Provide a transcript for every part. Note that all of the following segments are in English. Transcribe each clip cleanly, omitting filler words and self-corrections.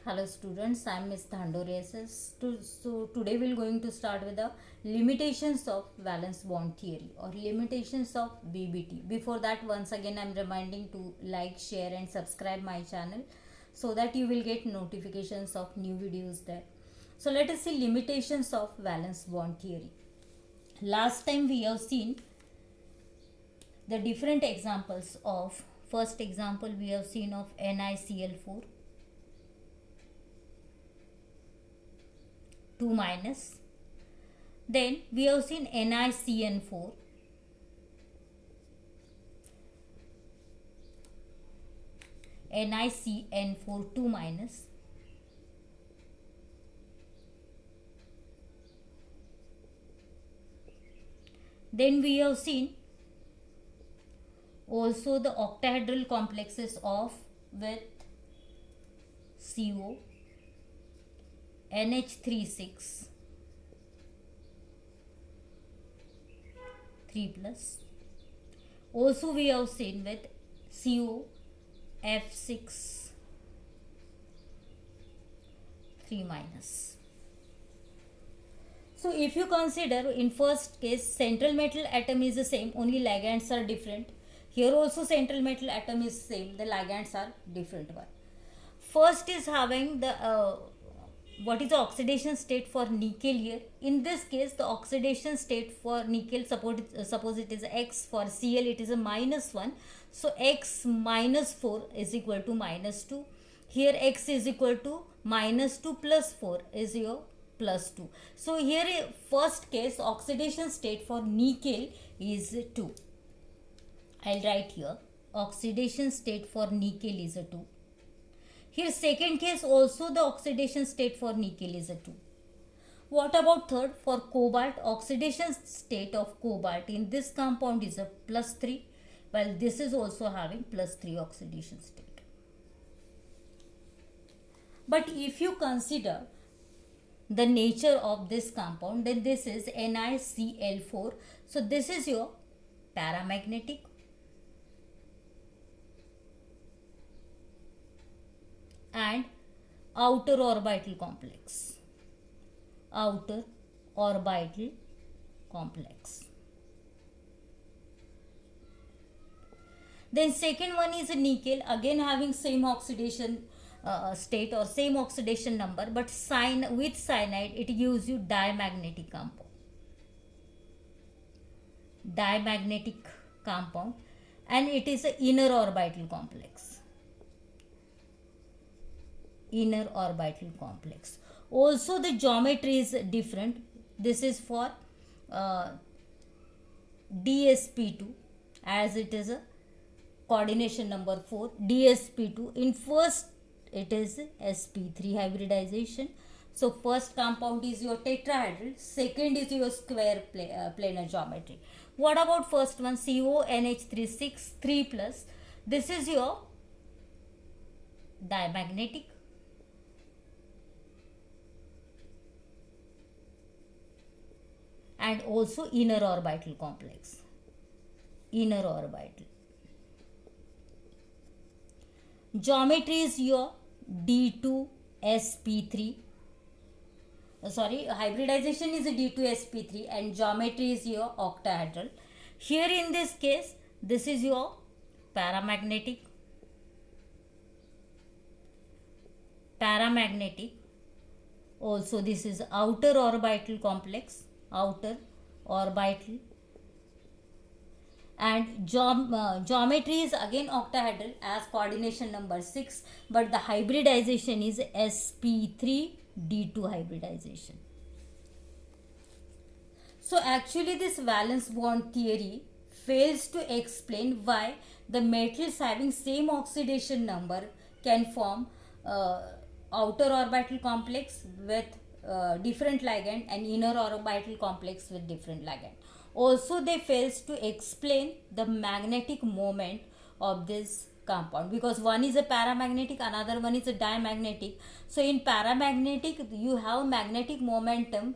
Hello students, I am Ms. Thandore SS. So today we are going to start with the limitations of valence bond theory or limitations of BBT. Before that, once again I am reminding to like, share and subscribe my channel so that you will get notifications of new videos there. So let us see limitations of valence bond theory. Last time we have seen the different examples of, first example we have seen of NiCl4 2 minus. Then we have seen NiCN4 NiCN4 2 minus. Then we have seen also the octahedral complexes of with CO NH36 3 plus. Also we have seen with CO F6 3 minus. So if you consider in first case central metal atom is the same, only ligands are different. Here also central metal atom is same, the ligands are different one. First is having the what is the oxidation state for nickel here. In this case the oxidation state for nickel, suppose it is X, for Cl it is a -1. So X minus 4 is equal to -2. Here X is equal to -2 plus 4 is your +2. So here first case oxidation state for nickel is 2. I'll write here oxidation state for nickel is a 2. Here second case also the oxidation state for nickel is a 2. What about third? For cobalt, oxidation state of cobalt in this compound is a +3, while this is also having +3 oxidation state. But if you consider the nature of this compound, then this is NiCl4. So this is your paramagnetic and outer orbital complex. Outer orbital complex. Then second one is a nickel, again having same oxidation state or same oxidation number, but with cyanide it gives you diamagnetic compound. Diamagnetic compound, and it is an inner orbital complex. Inner orbital complex. Also the geometry is different. This is for DsP2, as it is a coordination number 4, DsP2. In first it is sp3 hybridization. So first compound is your tetrahedral, second is your square planar geometry. What about first one? CONH36 3 plus. This is your diamagnetic. And also inner orbital complex. Inner orbital. Geometry is your D2sp3. Hybridization is a D2sp3 and geometry is your octahedral. Here in this case, this is your paramagnetic. Paramagnetic. Also this is outer orbital complex. Outer orbital. And geometry is again octahedral as coordination number 6, but the hybridization is sp3 D2 hybridization. So actually this valence bond theory fails to explain why the metals having same oxidation number can form outer orbital complex with different ligand and inner orbital complex with different ligand. Also they fails to explain the magnetic moment of this compound, because one is a paramagnetic, another one is a diamagnetic. So in paramagnetic you have magnetic momentum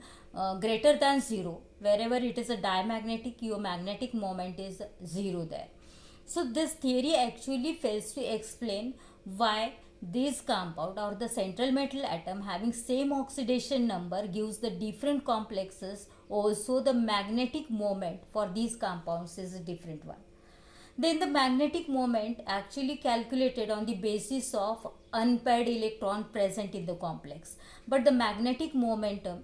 greater than 0. Wherever it is a diamagnetic, your magnetic moment is 0 there. So this theory actually fails to explain why This compound or the central metal atom having same oxidation number gives the different complexes. Also the magnetic moment for these compounds is a different one. Then the magnetic moment actually calculated on the basis of unpaired electron present in the complex. But the magnetic momentum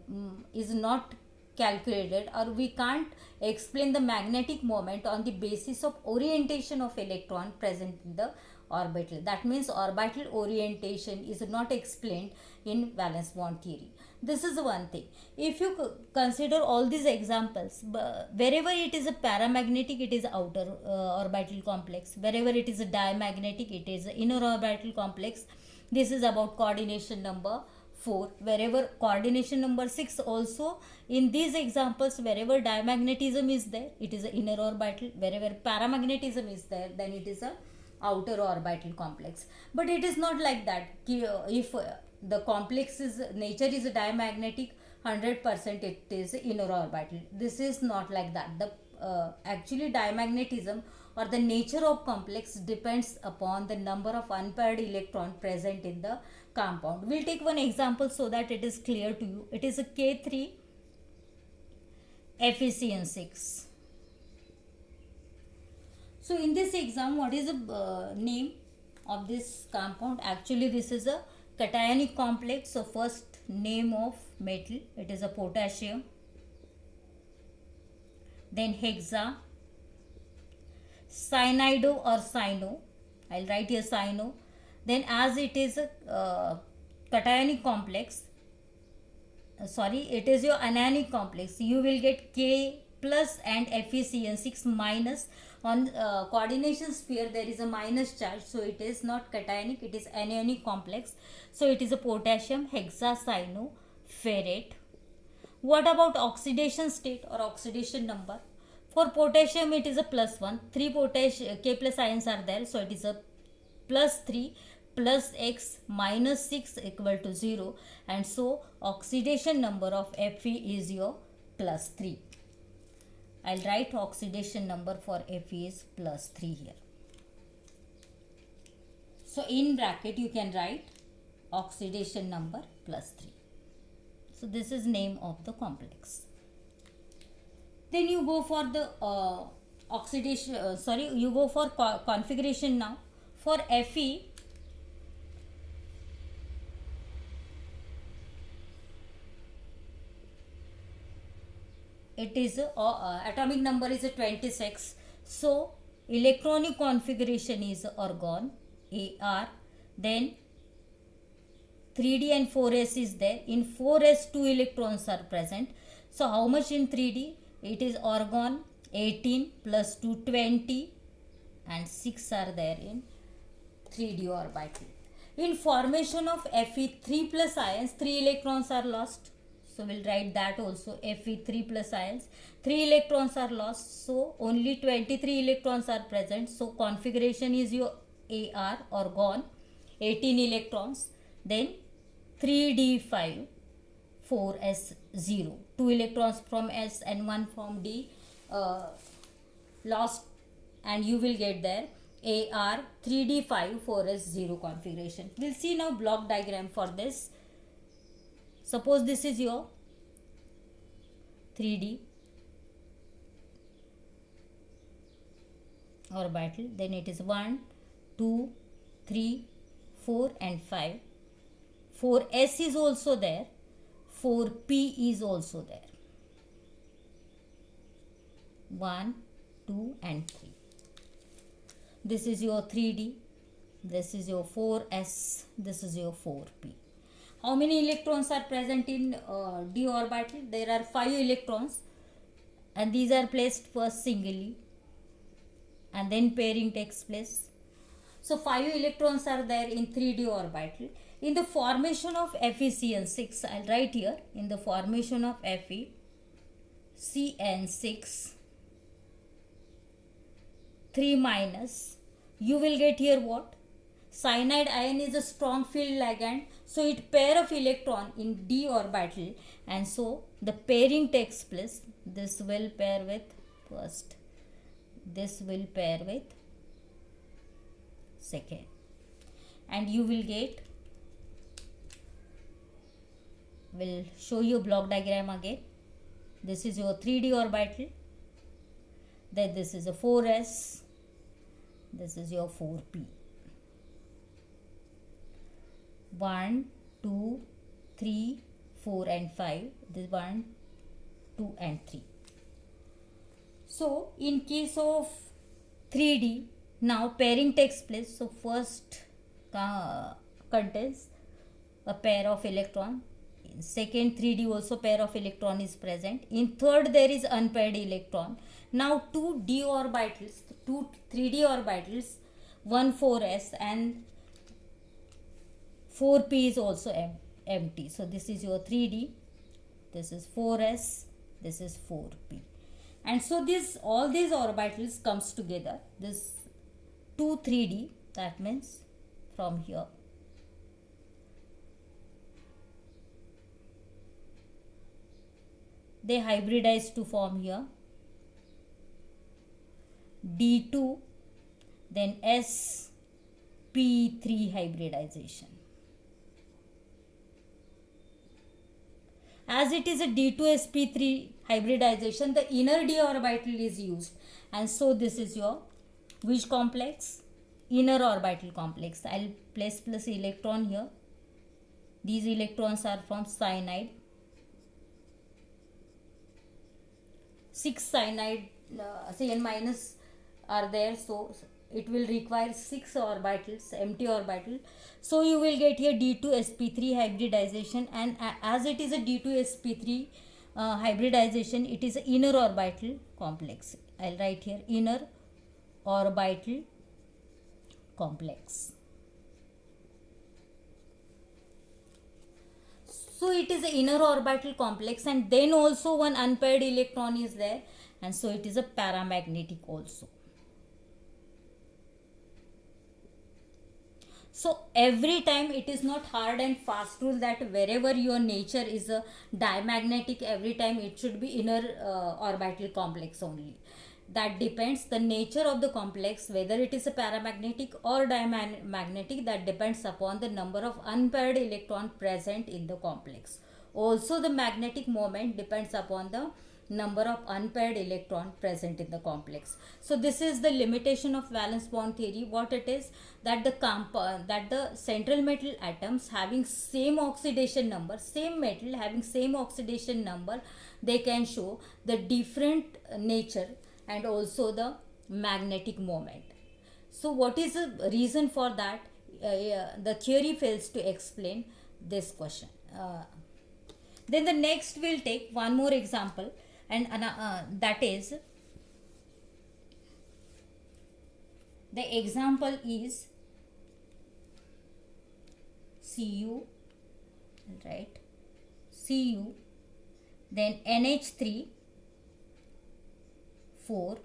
is not calculated, or we can't explain the magnetic moment on the basis of orientation of electron present in the orbital. That means orbital orientation is not explained in valence bond theory. This is one thing. If you consider all these examples, wherever it is a paramagnetic, it is outer orbital complex. Wherever it is a diamagnetic, it is inner orbital complex. This is about coordination number 4. Wherever coordination number 6 also, in these examples, wherever diamagnetism is there, it is an inner orbital. Wherever paramagnetism is there, then it is a outer orbital complex. But it is not like that. If the complex is nature is a diamagnetic, 100% it is inner orbital. This is not like that. The actually diamagnetism or the nature of complex depends upon the number of unpaired electron present in the compound. We'll take one example so that it is clear to you. It is a K3 FeCN6. So in this exam, what is the name of this compound? Actually this is a cationic complex. So first name of metal, it is a potassium, then hexa, cyanido or cyno, I'll write here cyno. Then as it is a cationic complex, it is your anionic complex, you will get K plus and FeCN6 minus. On coordination sphere there is a minus charge, so it is not cationic, it is anionic complex. So it is a potassium hexacyanoferrate. What about oxidation state or oxidation number? For potassium it is a +1, 3 K plus ions are there, so it is a +3 plus X minus 6 equal to 0, and so oxidation number of Fe is your +3. I'll write oxidation number for Fe is +3 here. So in bracket you can write oxidation number +3. So this is name of the complex. Then you go for the you go for configuration now. For Fe, it is atomic number is 26. So electronic configuration is argon, Ar. Then 3d and 4s is there. In 4s 2 electrons are present. So how much in 3d? It is argon 18 plus 2 20 and 6 are there in 3d orbital. In formation of Fe 3 plus ions, 3 electrons are lost. So we'll write that also. Fe 3 plus ions, 3 electrons are lost, so only 23 electrons are present. So configuration is your Ar argon 18 electrons. Then 3d5 4s0, 2 electrons from S and 1 from D lost, and you will get there Ar 3d5 4s0 configuration. We'll see now block diagram for this. Suppose this is your 3d orbital, then it is 1, 2, 3, 4 and 5. 4s is also there, 4p is also there. 1, 2 and 3. This is your 3d, this is your 4s, this is your 4p. How many electrons are present in d orbital? There are 5 electrons, and these are placed first singly and then pairing takes place. So 5 electrons are there in 3d orbital. In the formation of FeCN6, I'll write here, in the formation of FeCN6 3 minus, you will get here what? Cyanide ion is a strong field ligand, so it pair of electron in d orbital, and so the pairing takes place. This will pair with first, this will pair with second, and you will get, will show you block diagram again. This is your 3D orbital, then this is a 4s, this is your 4p. 1, 2, 3, 4 and 5. This 1, 2 and 3. So in case of 3D, now pairing takes place. So first contains a pair of electron. In second 3D also pair of electron is present. In third there is unpaired electron. Now two 3D orbitals, one 4s and 4p is also empty. So this is your 3D, this is 4s, this is 4p. And so all these orbitals comes together. This 2 3D, that means from here they hybridize to form here D2, then sp3 hybridization. As it is a D2sp3 hybridization, the inner d orbital is used, and so this is your which complex? Inner orbital complex. I'll place plus electron here. These electrons are from cyanide. 6 cyanide Cn minus are there, so it will require 6 orbitals, empty orbital. So you will get here D2sp3 hybridization, and as it is a D2sp3 hybridization, it is an inner orbital complex. I'll write here inner orbital complex. So it is an inner orbital complex, and then also one unpaired electron is there, and so it is a paramagnetic also. So every time it is not hard and fast rule that wherever your nature is a diamagnetic, every time it should be inner orbital complex only. That depends the nature of the complex, whether it is a paramagnetic or diamagnetic, that depends upon the number of unpaired electron present in the complex. Also the magnetic moment depends upon the number of unpaired electron present in the complex. So this is the limitation of valence bond theory. What it is, that the central metal atoms having same oxidation number, same metal having same oxidation number, they can show the different nature and also the magnetic moment. So what is the reason for that? The theory fails to explain this question. Then the next we'll take one more example, and that is, the example is Cu, right? Cu, then NH3 4,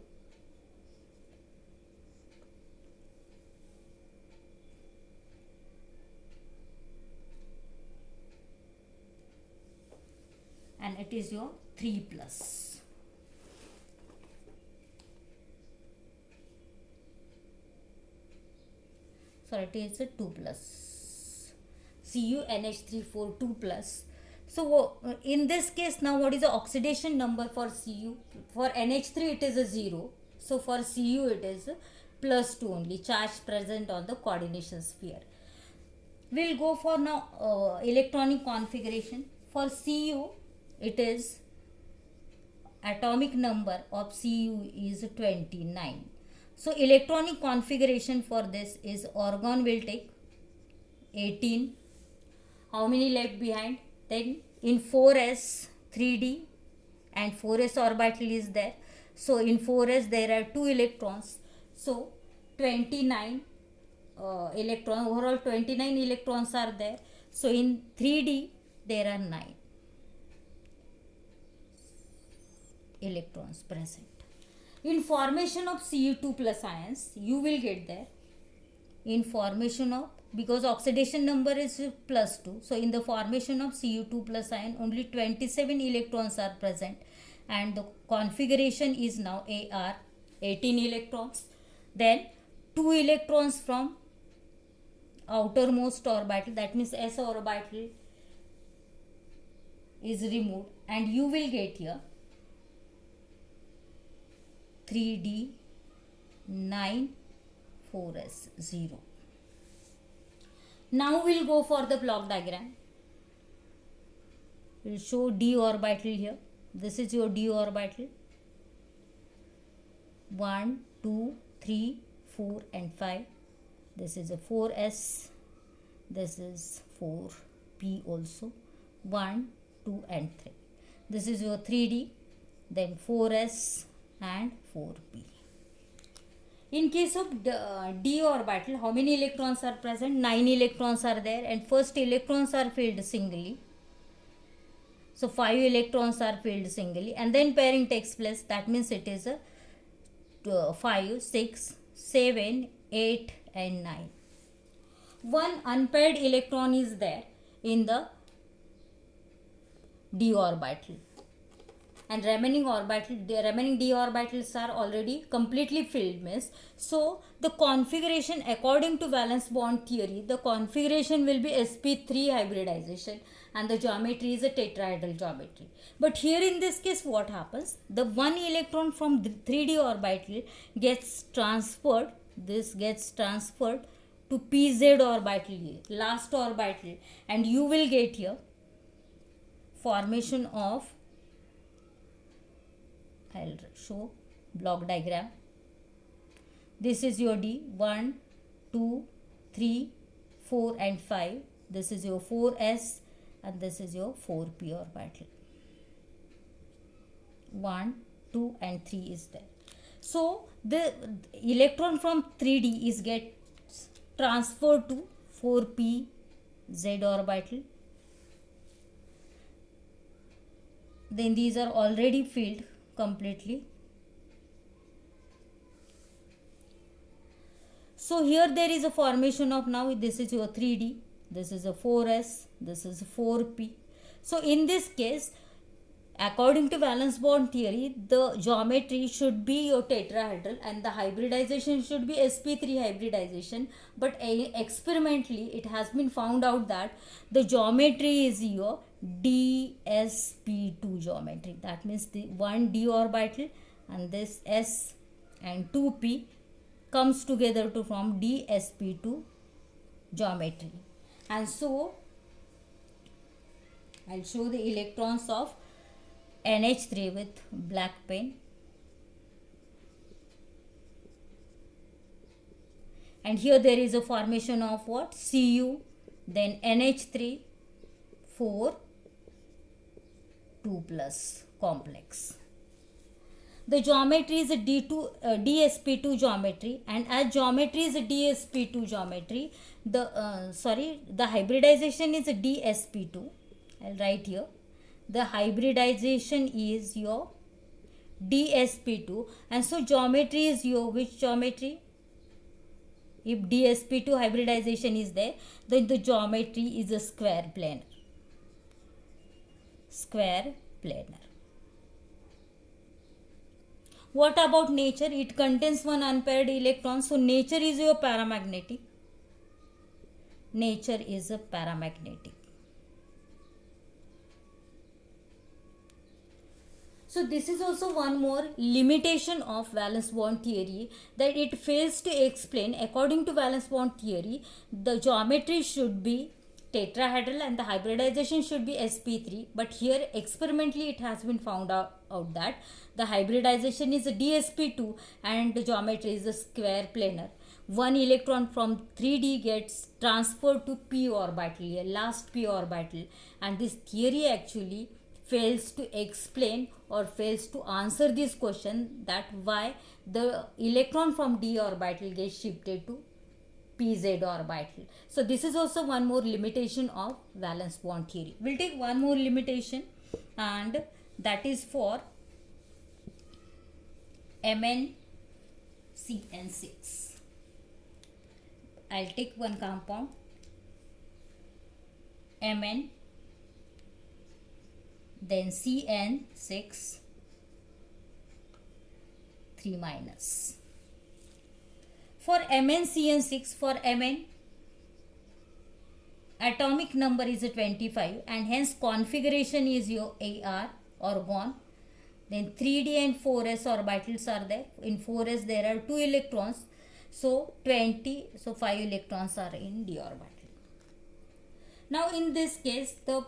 and it is your 3 plus. So it is a 2 plus. CuNH3 4 2 plus. So in this case, now what is the oxidation number for Cu? For NH3 it is a 0. So for Cu it is +2 only, charge present on the coordination sphere. We'll go for now electronic configuration. For Cu it is atomic number of Cu is 29. So electronic configuration for this is orgon will take 18. How many left behind? Then in 4s 3D and 4s orbital is there. So in 4s there are 2 electrons. So 29 electrons, overall 29 electrons are there. So in 3D there are 9 electrons present. In formation of Cu2 plus ions, you will get there in formation of, because oxidation number is +2, so in the formation of Cu2 plus ion only 27 electrons are present, and the configuration is now Ar 18 electrons. Then 2 electrons from outermost orbital, that means s orbital is removed, and you will get here 3d 9 4s 0. Now we'll go for the block diagram. We'll show d orbital here. This is your d orbital. 1 2 3 4 and 5. This is a 4s. This is 4p also. 1 2 and 3. This is your 3d, then 4s and 4p. In case of d orbital, how many electrons are present? 9 electrons are there, and first electrons are filled singly. So 5 electrons are filled singly, and then pairing takes place. That means it is a 5, 6, 7, 8 and 9. One unpaired electron is there in the d orbital, and remaining d orbitals are already completely filled, means. So the configuration, according to valence bond theory, the configuration will be sp3 hybridization, and the geometry is a tetrahedral geometry. But here in this case, what happens? The one electron from the 3d orbital gets transferred. This gets transferred to pz orbital, last orbital, and you will get here formation of, I'll show block diagram. This is your d, 1 2 3 4 and 5. This is your 4s, and this is your 4p orbital. 1 2 and 3 is there. So the electron from 3d is gets transferred to 4p z orbital. Then these are already filled completely. So here there is a formation of, now this is your 3d, this is a 4s, this is 4p. So in this case, according to valence bond theory, the geometry should be your tetrahedral, and the hybridization should be sp3 hybridization. But experimentally it has been found out that the geometry is your dsp2 geometry. That means the one d orbital and this s and 2p comes together to form dsp2 geometry. And so I'll show the electrons of NH3 with black pen. And here there is a formation of what? Cu, then NH3, 4, 2 plus complex. The geometry is a dsp2 geometry, and as geometry is a dsp2 geometry, the hybridization is a dsp2. I'll write here. The hybridization is your dsp2, and so geometry is your which geometry? If dsp2 hybridization is there, then the geometry is a square planar. Square planar. What about nature? It contains one unpaired electron, so nature is your paramagnetic. Nature is a paramagnetic. So this is also one more limitation of valence bond theory, that it fails to explain. According to valence bond theory, the geometry should be tetrahedral and the hybridization should be sp3. But here experimentally it has been found out that the hybridization is a dsp2 and the geometry is a square planar. One electron from 3d gets transferred to p orbital, a last p orbital, and this theory actually fails to explain or fails to answer this question, that why the electron from d orbital gets shifted to pz orbital. So this is also one more limitation of valence bond theory. We'll take one more limitation, and that is for MnCN6. I'll take one compound, Mn, then CN6, 3 minus. For MnCN6, for Mn, atomic number is a 25 and hence configuration is your AR argon. Then 3d and 4s orbitals are there. In 4s there are 2 electrons, so 20, so 5 electrons are in d orbital. Now in this case, the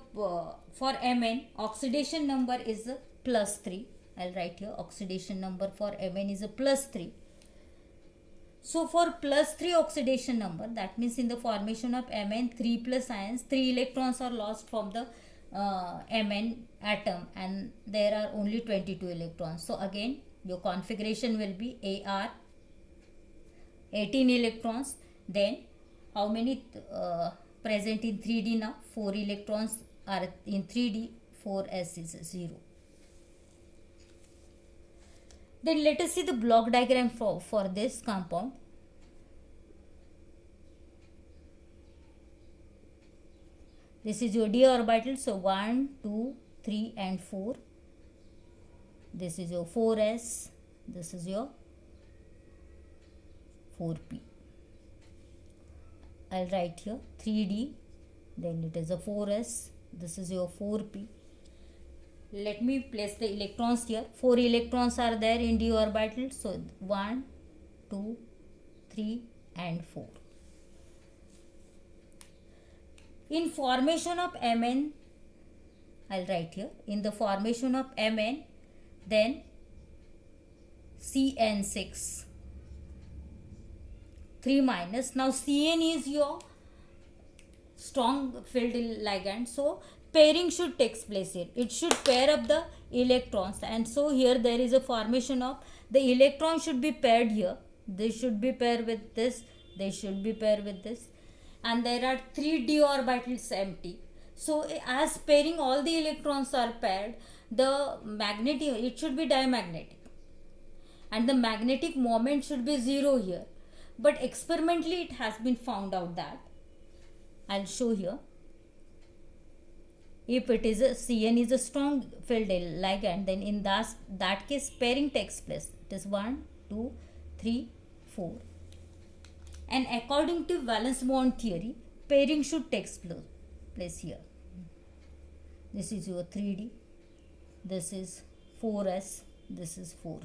for Mn oxidation number is a +3. I'll write here oxidation number for Mn is a +3. So for +3 oxidation number, that means in the formation of Mn, 3 plus ions, 3 electrons are lost from the Mn atom and there are only 22 electrons. So again your configuration will be Ar 18 electrons. Then how many present in 3d now? 4 electrons are in 3d, 4s is 0. Then let us see the block diagram for this compound. This is your d orbital, so 1, 2, 3 and 4. This is your 4s, this is your 4p. I'll write here 3d, then it is a 4s, this is your 4p. Let me place the electrons here. 4 electrons are there in d orbital, so 1, 2, 3 and 4. In formation of Mn, I'll write here, in the formation of Mn, then Cn6, 3 minus. Now Cn is your strong filled ligand, so pairing should take place here. It should pair up the electrons, and so here there is a formation of the electron should be paired here. This should be paired with this, they should be paired with this, and there are 3 d orbitals empty. So as pairing all the electrons are paired, the magnetic, it should be diamagnetic and the magnetic moment should be 0 here. But experimentally it has been found out that, I'll show here, if it is a Cn is a strong filled ligand, then in that case pairing takes place. It is 1, 2, 3, 4. And according to valence bond theory, pairing should take place here. This is your 3d, this is 4s, this is 4p.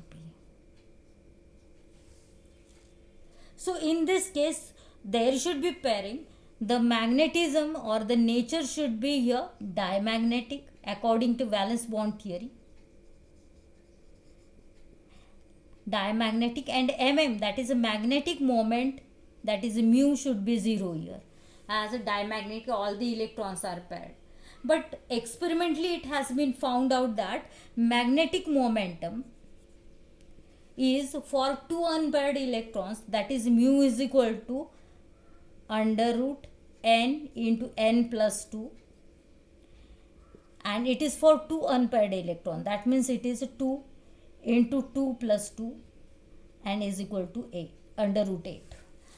So in this case there should be pairing. The magnetism or the nature should be here diamagnetic according to valence bond theory. Diamagnetic, and mm, that is a magnetic moment, that is mu, should be 0 here. As a diamagnetic, all the electrons are paired. But experimentally it has been found out that magnetic momentum is for 2 unpaired electrons, that is mu is equal to under root n into n plus 2, and it is for 2 unpaired electrons, that means it is 2 into 2 plus 2 and is equal to 8 under root 8.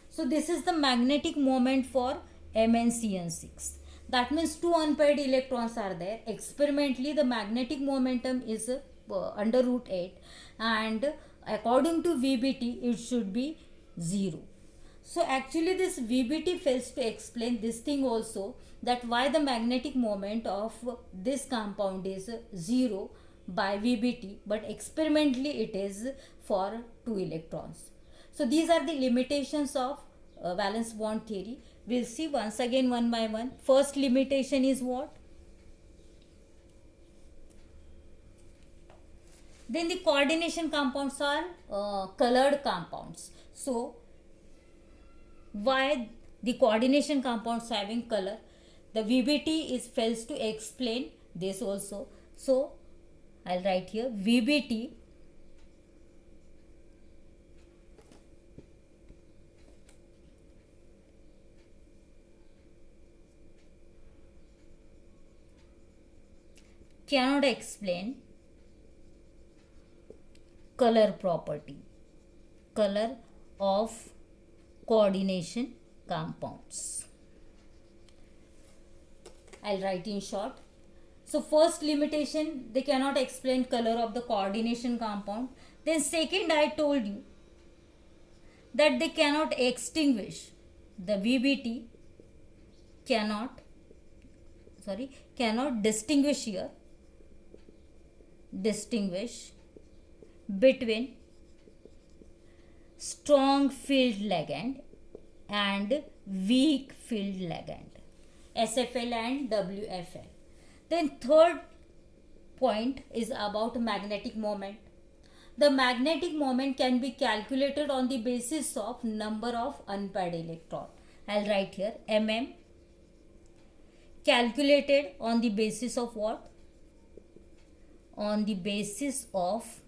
So this is the magnetic moment for MnCN6. That means 2 unpaired electrons are there. Experimentally the magnetic momentum is under root 8, and according to VBT it should be 0. So actually this VBT fails to explain this thing also, that why the magnetic moment of this compound is 0 by VBT, but experimentally it is for 2 electrons. So these are the limitations of valence bond theory. We'll see once again one by one. First limitation is what? Then the coordination compounds are colored compounds. So why the coordination compounds having color? The VBT is fails to explain this also. So I'll write here VBT cannot explain color property, color of coordination compounds. I'll write in short. So first limitation, they cannot explain color of the coordination compound. Then second, I told you that they cannot extinguish the VBT cannot cannot distinguish between strong field ligand and weak field ligand, SFL and WFL. Then third point is about magnetic moment. The magnetic moment can be calculated on the basis of number of unpaired electron. I'll write here mm, calculated on the basis of what? On the basis of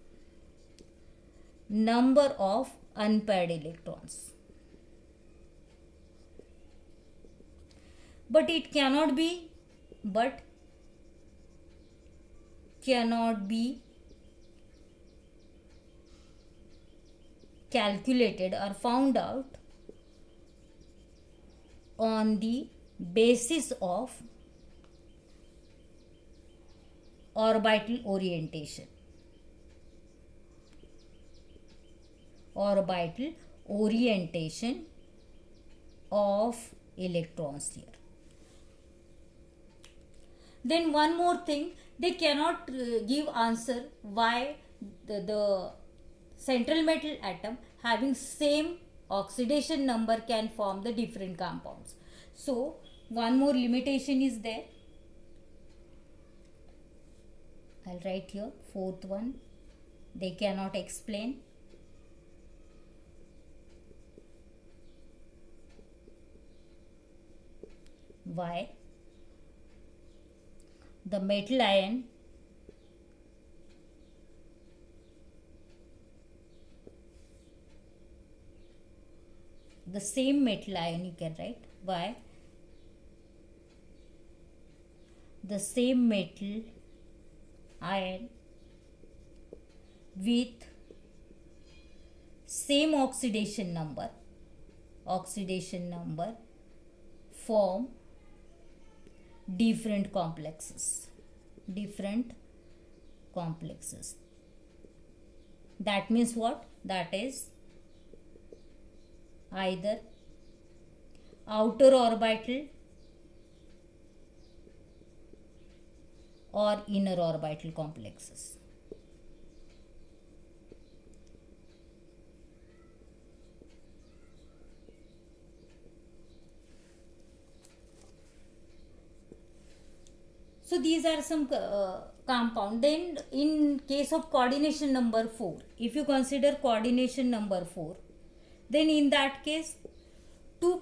number of unpaired electrons. But it cannot be calculated or found out on the basis of orbital orientation. Orbital orientation of electrons here. Then one more thing, they cannot give answer why the central metal atom having same oxidation number can form the different compounds. So one more limitation is there. I'll write here fourth one, they cannot explain why the metal ion the same metal ion, you can write why the same metal ion with same oxidation number form different complexes. That means what? That is either outer orbital or inner orbital complexes. So these are some compound. Then in case of coordination number 4, if you consider coordination number 4, then in that case two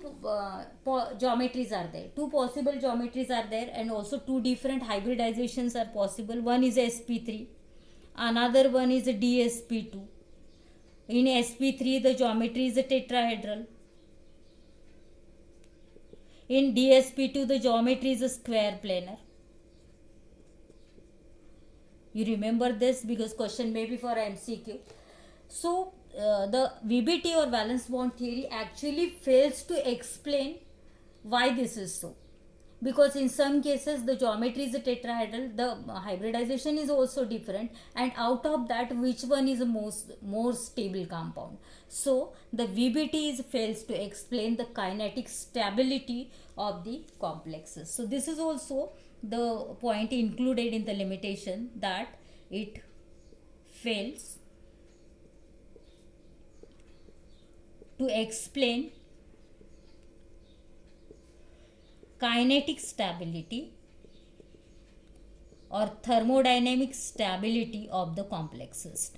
geometries are there, two possible geometries are there, and also two different hybridizations are possible. One is sp3, another one is dsp2. In sp3 the geometry is a tetrahedral. In dsp2 the geometry is a square planar. You remember this because question may be for MCQ. So the VBT or valence bond theory actually fails to explain why this is so, because in some cases the geometry is a tetrahedral, the hybridization is also different, and out of that which one is the more stable compound. So the VBT fails to explain the kinetic stability of the complexes. So this is also the point included in the limitation, that it fails to explain kinetic stability or thermodynamic stability of the complexes.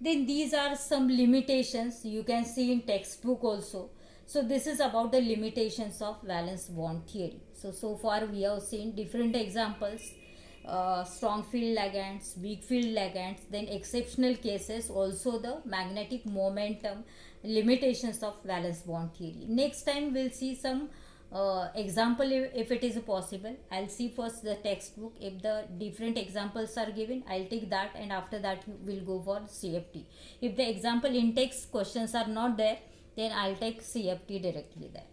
Then these are some limitations you can see in textbook also. So this is about the limitations of valence bond theory. So far we have seen different examples, strong field ligands, weak field ligands, then exceptional cases, also the magnetic momentum, limitations of valence bond theory. Next time we'll see some example if it is possible. I'll see first the textbook. If the different examples are given, I'll take that, and after that we'll go for CFT. If the example in text questions are not there, then I'll take CFT directly there.